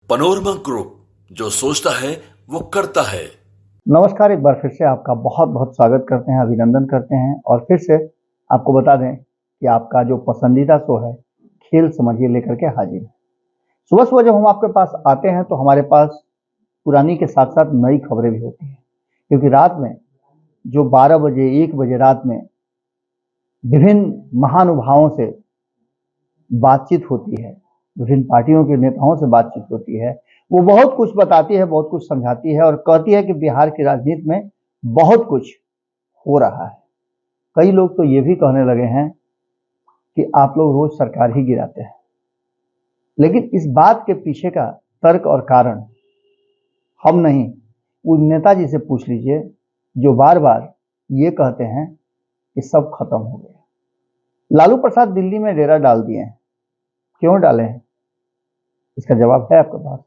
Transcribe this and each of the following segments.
Panorama group, जो सोचता है वो करता है। नमस्कार, एक बार फिर से आपका बहुत बहुत स्वागत करते हैं, अभिनंदन करते हैं और फिर से आपको बता दें कि आपका जो पसंदीदा शो है खेल समझिए लेकर के हाजिर है। सुबह सुबह जब हम आपके पास आते हैं तो हमारे पास पुरानी के साथ साथ नई खबरें भी होती हैं, क्योंकि रात में जो 12 बजे 1 बजे रात में विभिन्न महानुभावों से बातचीत होती है, विभिन्न पार्टियों के नेताओं से बातचीत होती है, वो बहुत कुछ बताती है, बहुत कुछ समझाती है और कहती है कि बिहार की राजनीति में बहुत कुछ हो रहा है। कई लोग तो ये भी कहने लगे हैं कि आप लोग रोज सरकार ही गिराते हैं, लेकिन इस बात के पीछे का तर्क और कारण हम नहीं, उन नेताजी से पूछ लीजिए जो बार बार ये कहते हैं कि सब खत्म हो गया। लालू प्रसाद दिल्ली में डेरा डाल दिए हैं, क्यों डाले हैं इसका जवाब है आपके पास।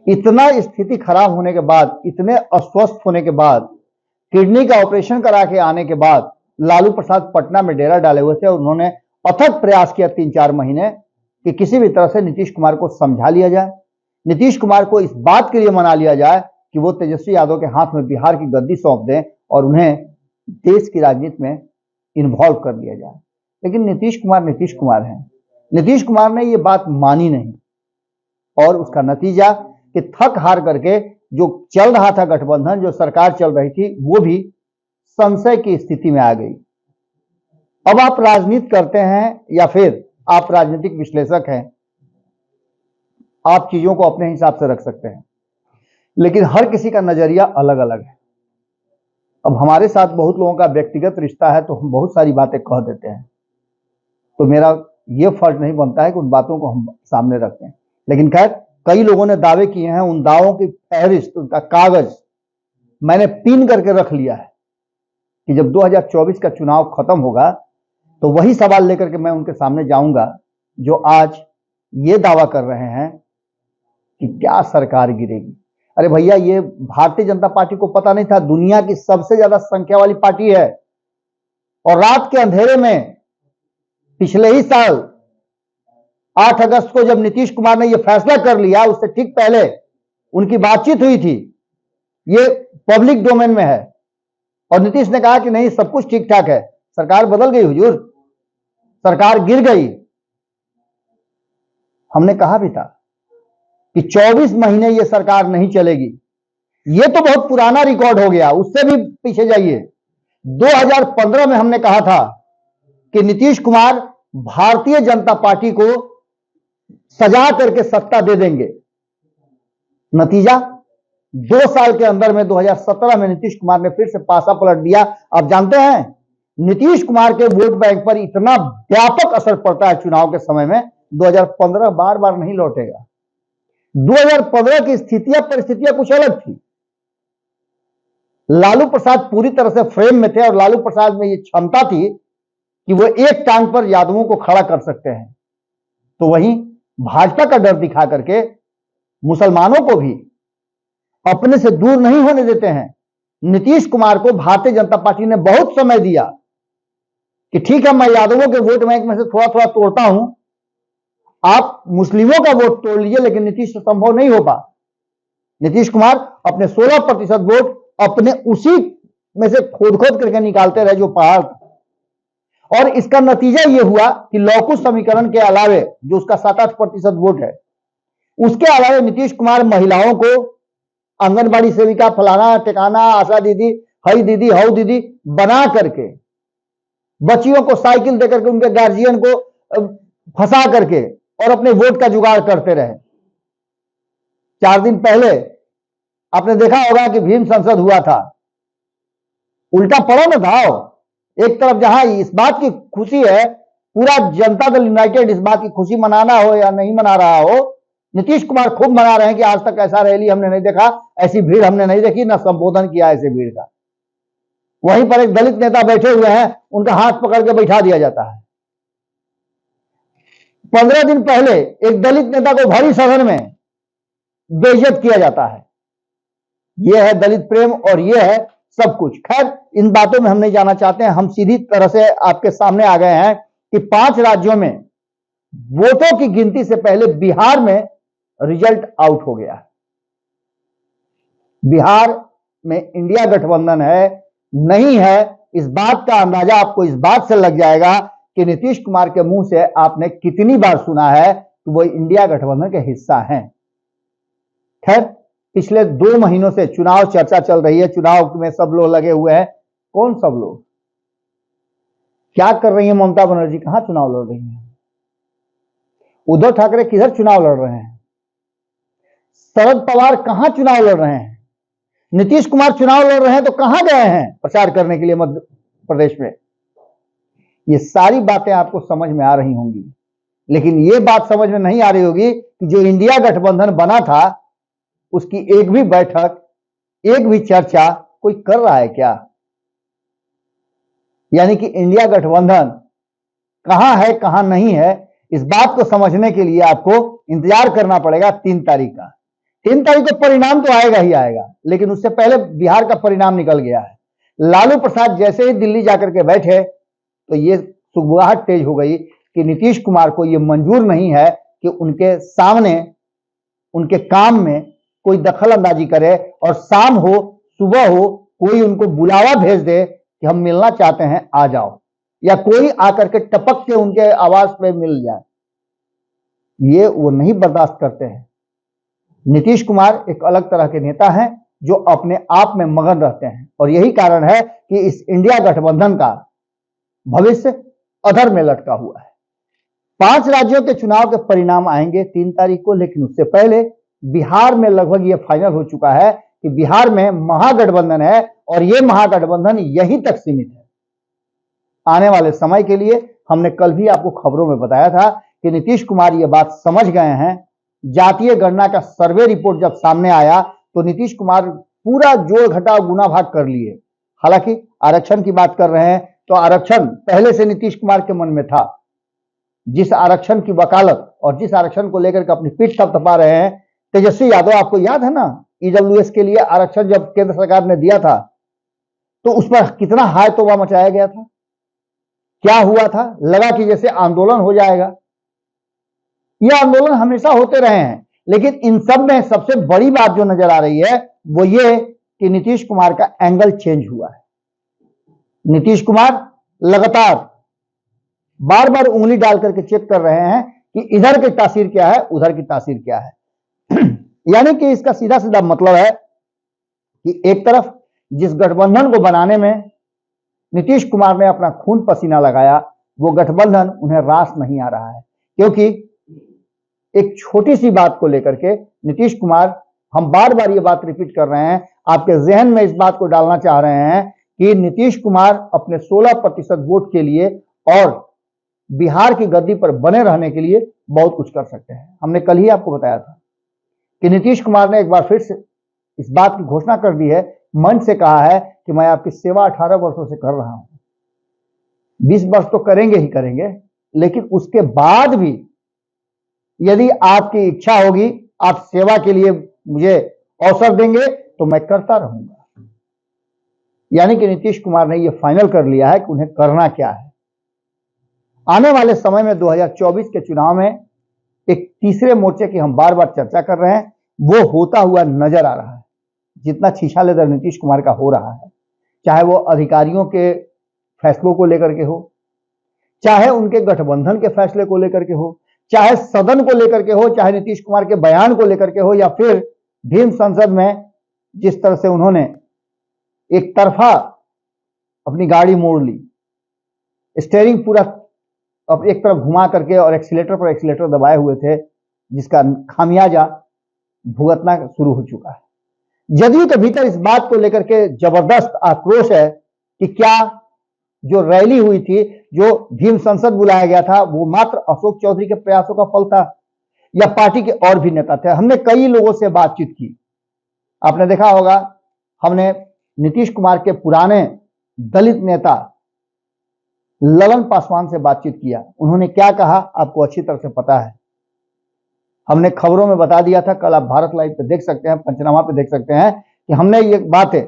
इतना स्थिति खराब होने के बाद, इतने अस्वस्थ होने के बाद, किडनी का ऑपरेशन करा के आने के बाद लालू प्रसाद पटना में डेरा डाले हुए थे और उन्होंने अथक प्रयास किया 3-4 महीने कि किसी भी तरह से नीतीश कुमार को समझा लिया जाए, नीतीश कुमार को इस बात के लिए मना लिया जाए कि वो तेजस्वी यादव के हाथ में बिहार की गद्दी सौंप दें और उन्हें देश की राजनीति में इन्वॉल्व कर लिया जाए। लेकिन नीतीश कुमार हैं, नीतीश कुमार ने ये बात मानी नहीं और उसका नतीजा कि थक हार करके जो चल रहा था गठबंधन, जो सरकार चल रही थी, वो भी संशय की स्थिति में आ गई। अब आप राजनीति करते हैं या फिर आप राजनीतिक विश्लेषक हैं, आप चीजों को अपने हिसाब से रख सकते हैं, लेकिन हर किसी का नजरिया अलग अलग है। अब हमारे साथ बहुत लोगों का व्यक्तिगत रिश्ता है तो हम बहुत सारी बातें कह देते हैं, तो मेरा यह फर्ज नहीं बनता है कि उन बातों को हम सामने रखते हैं। लेकिन खैर, कई लोगों ने दावे किए हैं, उन दावों की फहरिस्त, उनका कागज मैंने पिन करके रख लिया है कि जब 2024 का चुनाव खत्म होगा तो वही सवाल लेकर के मैं उनके सामने जाऊंगा जो आज ये दावा कर रहे हैं कि क्या सरकार गिरेगी। अरे भैया, ये भारतीय जनता पार्टी को पता नहीं था दुनिया की सबसे ज्यादा संख्या वाली पार्टी है और रात के अंधेरे में पिछले ही साल 8 अगस्त को जब नीतीश कुमार ने यह फैसला कर लिया, उससे ठीक पहले उनकी बातचीत हुई थी, ये पब्लिक डोमेन में है और नीतीश ने कहा कि नहीं, सब कुछ ठीक ठाक है, सरकार बदल गई हुजूर, सरकार गिर गई। हमने कहा भी था कि 24 महीने ये सरकार नहीं चलेगी। ये तो बहुत पुराना रिकॉर्ड हो गया, उससे भी पीछे जाइए। 2015 में हमने कहा था कि नीतीश कुमार भारतीय जनता पार्टी को सजा करके सत्ता दे देंगे। नतीजा 2 साल के अंदर में 2017 में नीतीश कुमार ने फिर से पासा पलट दिया। आप जानते हैं, नीतीश कुमार के वोट बैंक पर इतना व्यापक असर पड़ता है चुनाव के समय में, 2015 बार बार नहीं लौटेगा। 2015 की स्थितियां, परिस्थितियां कुछ अलग थी। लालू प्रसाद पूरी तरह से फ्रेम में थे और लालू प्रसाद में यह क्षमता थी कि वो एक टांग पर यादवों को खड़ा कर सकते हैं। तो वहीं भाजपा का डर दिखा करके मुसलमानों को भी अपने से दूर नहीं होने देते हैं। नीतीश कुमार को भारतीय जनता पार्टी ने बहुत समय दिया कि ठीक है, मैं यादवों के वोट बैंक में से थोड़ा थोड़ा तोड़ता हूं, आप मुस्लिमों का वोट तोड़ लीजिए, लेकिन नीतीश से संभव नहीं होगा। नीतीश कुमार अपने 16% वोट अपने उसी में से खोद खोद करके निकालते रहे जो पहाड़ था। और इसका नतीजा यह हुआ कि लौकुश समीकरण के अलावे जो उसका 7-8% वोट है, उसके अलावे नीतीश कुमार महिलाओं को आंगनबाड़ी सेविका, फलाना टिकाना, आशा दीदी, हई दीदी, हऊ दीदी बना करके, बच्चियों को साइकिल देकर के, उनके गार्जियन को फंसा करके और अपने वोट का जुगाड़ करते रहे। 4 दिन पहले आपने देखा होगा कि भीम संसद हुआ था, उल्टा पड़ो ना धाव। एक तरफ जहां इस बात की खुशी है, पूरा जनता दल यूनाइटेड इस बात की खुशी मनाना हो या नहीं मना रहा हो, नीतीश कुमार खूब मना रहे हैं कि आज तक ऐसा रैली हमने नहीं देखा, ऐसी भीड़ हमने नहीं देखी, ना संबोधन किया ऐसे भीड़ का। वहीं पर एक दलित नेता बैठे हुए हैं, उनका हाथ पकड़ के बैठा दिया जाता है। 15 दिन पहले एक दलित नेता को भरी सदन में बेइज्जत किया जाता है। यह है दलित प्रेम और यह है सब कुछ। खैर, इन बातों में हम नहीं जाना चाहते हैं। हम सीधी तरह से आपके सामने आ गए हैं कि 5 राज्यों में वोटों की गिनती से पहले बिहार में रिजल्ट आउट हो गया। बिहार में इंडिया गठबंधन है नहीं है, इस बात का अंदाजा आपको इस बात से लग जाएगा कि नीतीश कुमार के मुंह से आपने कितनी बार सुना है कि वो इंडिया गठबंधन के हिस्सा हैं। खैर, पिछले 2 महीनों से चुनाव चर्चा चल रही है, चुनाव में सब लोग लगे हुए हैं। कौन सब लोग? क्या कर रही है ममता बनर्जी? कहां चुनाव लड़ रही है? उद्धव ठाकरे किधर चुनाव लड़ रहे हैं? शरद पवार कहां चुनाव लड़ रहे हैं? नीतीश कुमार चुनाव लड़ रहे हैं तो कहां गए हैं प्रचार करने के लिए मध्य प्रदेश में? ये सारी बातें आपको समझ में आ रही होंगी, लेकिन ये बात समझ में नहीं आ रही होगी कि जो इंडिया गठबंधन बना था उसकी एक भी बैठक, एक भी चर्चा कोई कर रहा है क्या? यानी कि इंडिया गठबंधन कहां है कहां नहीं है, इस बात को समझने के लिए आपको इंतजार करना पड़ेगा 3 तारीख का। 3 तारीख को परिणाम तो आएगा ही आएगा, लेकिन उससे पहले बिहार का परिणाम निकल गया है। लालू प्रसाद जैसे ही दिल्ली जाकर के बैठे तो ये सुगबुगाहट तेज हो गई कि नीतीश कुमार को ये मंजूर नहीं है कि उनके सामने, उनके काम में कोई दखल अंदाजी करे, और शाम हो सुबह हो कोई उनको बुलावा भेज दे कि हम मिलना चाहते हैं, आ जाओ, या कोई आकर के टपक के उनके आवाज पे मिल जाए। ये वो नहीं बर्दाश्त करते हैं। नीतीश कुमार एक अलग तरह के नेता हैं जो अपने आप में मगन रहते हैं, और यही कारण है कि इस इंडिया गठबंधन का भविष्य अधर में लटका हुआ है। 5 राज्यों के चुनाव के परिणाम आएंगे 3 तारीख को, लेकिन उससे पहले बिहार में लगभग ये फाइनल हो चुका है कि बिहार में महागठबंधन है, और ये महागठबंधन यहीं तक सीमित है। आने वाले समय के लिए हमने कल भी आपको खबरों में बताया था कि नीतीश कुमार ये बात समझ गए हैं। जातीय गणना का सर्वे रिपोर्ट जब सामने आया तो नीतीश कुमार पूरा जोड़ घटाव गुना भाग कर लिए। हालांकि आरक्षण की बात कर रहे हैं तो आरक्षण पहले से नीतीश कुमार के मन में था। जिस आरक्षण की वकालत और जिस आरक्षण को लेकर के अपनी पीठ थपथपा रहे हैं तेजस्वी यादव, आपको याद है ना, ईडब्ल्यूएस के लिए आरक्षण जब केंद्र सरकार ने दिया था तो उस पर कितना हाय तौबा मचाया गया था। क्या हुआ था? लगा कि जैसे आंदोलन हो जाएगा। ये आंदोलन हमेशा होते रहे हैं, लेकिन इन सब में सबसे बड़ी बात जो नजर आ रही है वो ये कि नीतीश कुमार का एंगल चेंज हुआ है। नीतीश कुमार लगातार बार बार उंगली डाल करके चेक कर रहे हैं कि इधर की तासीर क्या है, उधर की तासीर क्या है। यानी कि इसका सीधा सीधा मतलब है कि एक तरफ जिस गठबंधन को बनाने में नीतीश कुमार ने अपना खून पसीना लगाया, वो गठबंधन उन्हें रास नहीं आ रहा है, क्योंकि एक छोटी सी बात को लेकर के नीतीश कुमार, हम बार बार ये बात रिपीट कर रहे हैं, आपके जहन में इस बात को डालना चाह रहे हैं कि नीतीश कुमार अपने 16% वोट के लिए और बिहार की गद्दी पर बने रहने के लिए बहुत कुछ कर सकते हैं। हमने कल ही आपको बताया था कि नीतीश कुमार ने एक बार फिर से इस बात की घोषणा कर दी है, मंच से कहा है कि मैं आपकी सेवा 18 वर्षों से कर रहा हूं। 20 वर्ष तो करेंगे ही करेंगे, लेकिन उसके बाद भी यदि आपकी इच्छा होगी, आप सेवा के लिए मुझे अवसर देंगे तो मैं करता रहूंगा। यानी कि नीतीश कुमार ने यह फाइनल कर लिया है कि उन्हें करना क्या है। आने वाले समय में 2024 के चुनाव में एक तीसरे मोर्चे की हम बार बार चर्चा कर रहे हैं, वो होता हुआ नजर आ रहा है। जितना छीछा लेदर नीतीश कुमार का हो रहा है, चाहे वो अधिकारियों के फैसलों को लेकर के हो, चाहे उनके गठबंधन के फैसले को लेकर के हो, चाहे सदन को लेकर के हो, चाहे नीतीश कुमार के बयान को लेकर के हो, या फिर भीम संसद में जिस तरह से उन्होंने एक तरफा अपनी गाड़ी मोड़ ली, स्टीयरिंग पूरा अब एक तरफ घुमा करके और एक्सीलेटर पर एक्सीलेटर दबाए हुए थे, जिसका खामियाजा भुगतना शुरू हो चुका है। जदयू के भीतर इस बात को लेकर के जबरदस्त आक्रोश है कि क्या जो रैली हुई थी, जो भीम संसद बुलाया गया था, वो मात्र अशोक चौधरी के प्रयासों का फल था या पार्टी के और भी नेता थे। हमने कई लोगों से बातचीत की, आपने देखा होगा, हमने नीतीश कुमार के पुराने दलित नेता ललन पासवान से बातचीत किया। उन्होंने क्या कहा आपको अच्छी तरह से पता है, हमने खबरों में बता दिया था। कल आप भारत लाइव पे देख सकते हैं, पंचनामा पे देख सकते हैं कि हमने ये बातें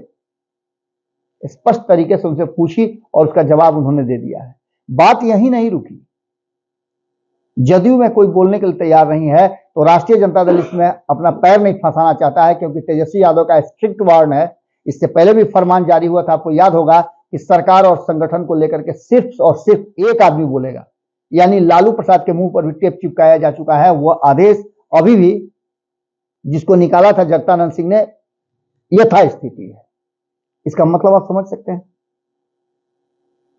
स्पष्ट तरीके से उनसे पूछी और उसका जवाब उन्होंने दे दिया है। बात यही नहीं रुकी, जदयू में कोई बोलने के लिए तैयार नहीं है तो राष्ट्रीय जनता दल इसमें अपना पैर नहीं फंसाना चाहता है, क्योंकि तेजस्वी यादव का स्ट्रिक्ट वार्न है। इससे पहले भी फरमान जारी हुआ था, आपको याद होगा कि सरकार और संगठन को लेकर के सिर्फ और सिर्फ एक आदमी बोलेगा, यानी लालू प्रसाद के मुंह पर भी टेप चिपकाया जा चुका है। वह आदेश अभी भी जिसको निकाला था जगदानंद सिंह ने, यथास्थिति है। इसका मतलब आप समझ सकते हैं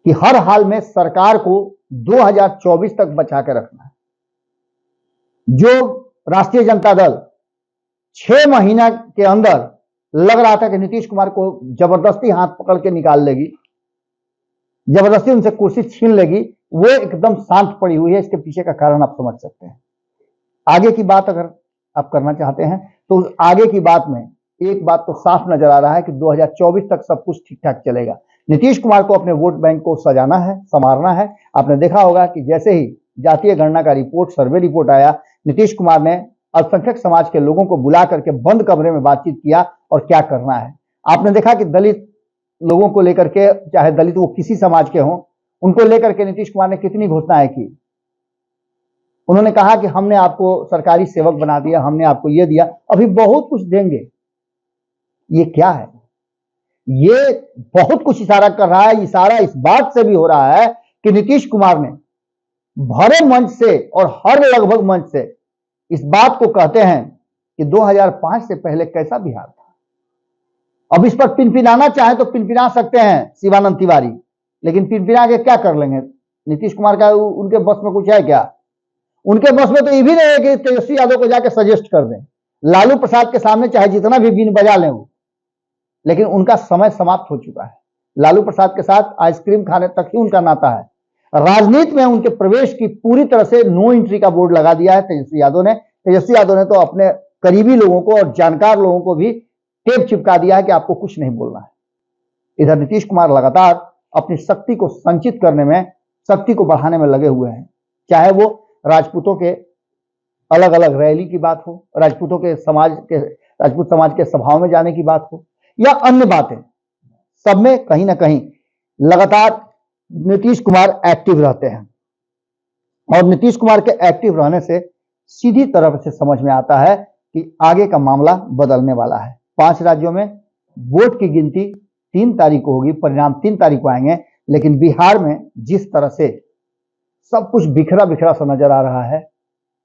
कि हर हाल में सरकार को 2024 तक बचा के रखना है। जो राष्ट्रीय जनता दल 6 महीना के अंदर लग रहा था कि नीतीश कुमार को जबरदस्ती हाथ पकड़ के निकाल लेगी, जबरदस्ती उनसे कुर्सी छीन लेगी, वो एकदम शांत पड़ी हुई है। इसके पीछे का कारण आप समझ सकते हैं। आगे की बात अगर आप करना चाहते हैं तो उस आगे की बात में एक बात तो साफ नजर आ रहा है कि 2024 तक सब कुछ ठीक ठाक चलेगा। नीतीश कुमार को अपने वोट बैंक को सजाना है, संवारना है। आपने देखा होगा कि जैसे ही जातीय गणना का रिपोर्ट, सर्वे रिपोर्ट आया, नीतीश कुमार ने अल्पसंख्यक समाज के लोगों को बुला करके बंद कमरे में बातचीत किया और क्या करना है। आपने देखा कि दलित लोगों को लेकर के, चाहे दलित वो किसी समाज के हों, उनको लेकर के नीतीश कुमार ने कितनी घोषणाएं की। उन्होंने कहा कि हमने आपको सरकारी सेवक बना दिया, हमने आपको ये दिया, अभी बहुत कुछ देंगे। ये क्या है? ये बहुत कुछ इशारा कर रहा है। इशारा इस बात से भी हो रहा है कि नीतीश कुमार ने भरे मंच से और हर लगभग मंच से इस बात को कहते हैं कि 2005 से पहले कैसा बिहार था। अब इस पर पिनपिनाना चाहे तो पिनपिना सकते हैं शिवानंद तिवारी, लेकिन पिनपिना के क्या कर लेंगे? नीतीश कुमार का उनके बस में कुछ है क्या? उनके बस में तो ये भी नहीं है कि तेजस्वी यादव को जाके सजेस्ट कर दें। लालू प्रसाद के सामने चाहे जितना भी बीन बजा लें वो, लेकिन उनका समय समाप्त हो चुका है। लालू प्रसाद के साथ आइसक्रीम खाने तक ही उनका नाता है। राजनीति में उनके प्रवेश की पूरी तरह से नो एंट्री का बोर्ड लगा दिया है तेजस्वी यादव ने। तेजस्वी यादव ने तो अपने करीबी लोगों को और जानकार लोगों को भी टेप चिपका दिया है कि आपको कुछ नहीं बोलना है। इधर नीतीश कुमार लगातार अपनी शक्ति को संचित करने में, शक्ति को बढ़ाने में लगे हुए हैं। चाहे वो राजपूतों के अलग अलग रैली की बात हो, राजपूत समाज के सभाओं में जाने की बात हो, या अन्य बातें, सब में कहीं ना कहीं लगातार नीतीश कुमार एक्टिव रहते हैं। और नीतीश कुमार के एक्टिव रहने से सीधी तरफ से समझ में आता है कि आगे का मामला बदलने वाला है। 5 राज्यों में वोट की गिनती 3 तारीख को होगी, परिणाम 3 तारीख को आएंगे। लेकिन बिहार में जिस तरह से सब कुछ बिखरा बिखरा सा नजर आ रहा है,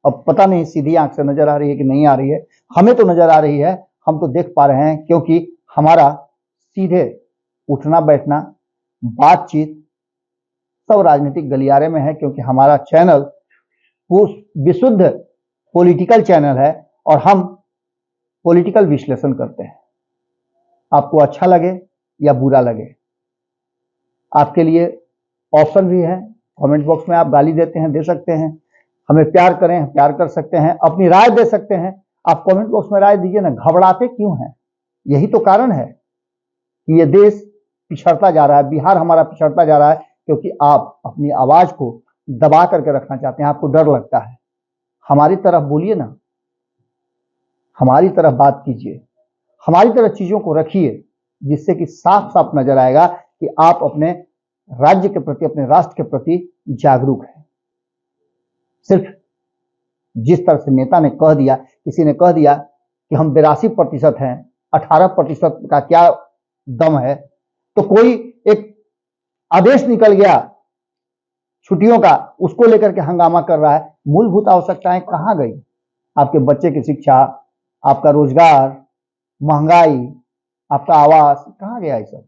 अब पता नहीं सीधी आंख से नजर आ रही है कि नहीं आ रही है। हमें तो नजर आ रही है, हम तो देख पा रहे हैं, क्योंकि हमारा सीधे उठना बैठना, बातचीत सब राजनीतिक गलियारे में है, क्योंकि हमारा चैनल वो विशुद्ध पॉलिटिकल चैनल है और हम पॉलिटिकल विश्लेषण करते हैं। आपको अच्छा लगे या बुरा लगे, आपके लिए ऑप्शन भी है। कमेंट बॉक्स में आप गाली देते हैं, दे सकते हैं। हमें प्यार करें, प्यार कर सकते हैं। अपनी राय दे सकते हैं। आप कमेंट बॉक्स में राय दीजिए ना। घबराते क्यों हैं? यही तो कारण है कि ये देश पिछड़ता जा रहा है, बिहार हमारा पिछड़ता जा रहा है, क्योंकि आप अपनी आवाज को दबा करके रखना चाहते हैं। आपको डर लगता है। हमारी तरफ बोलिए ना, हमारी तरफ बात कीजिए, हमारी तरफ चीजों को रखिए, जिससे कि साफ साफ नजर आएगा कि आप अपने राज्य के प्रति, अपने राष्ट्र के प्रति जागरूक हैं। सिर्फ जिस तरह से नेता ने कह दिया, किसी ने कह दिया कि हम 82% हैं, 18% का क्या दम है, तो कोई एक आदेश निकल गया छुट्टियों का, उसको लेकर के हंगामा कर रहा है। मूलभूत आवश्यकताएं कहां गई? आपके बच्चे की शिक्षा, आपका रोजगार, महंगाई, आपका आवास, कहां गया? ये सब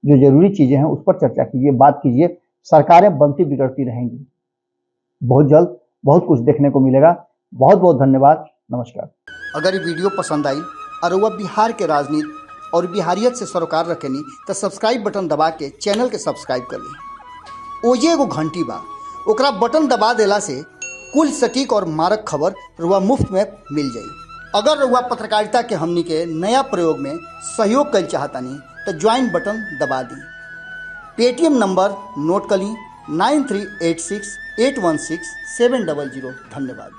जो जरूरी चीजें हैं उस पर चर्चा कीजिए, बात कीजिए। सरकारें बनती बिगड़ती रहेंगी। बहुत जल्द बहुत कुछ देखने को मिलेगा। बहुत बहुत धन्यवाद। नमस्कार। अगर ये वीडियो पसंद आई और वह बिहार के राजनीति और बिहारियत से सरोकार रखेनी तो सब्सक्राइब बटन दबा के चैनल के सब्सक्राइब कर ली। ओजे एगो घंटी बा, ओकरा बटन दबा देला से कुल सटीक और मारक खबर रुआ मुफ्त में मिल जाई। अगर रुआ पत्रकारिता के हमनी के नया प्रयोग में सहयोग कर चाहतानी तो ज्वाइन बटन दबा दी। पेटीएम नंबर नोट कर ली 9386816700। धन्यवाद।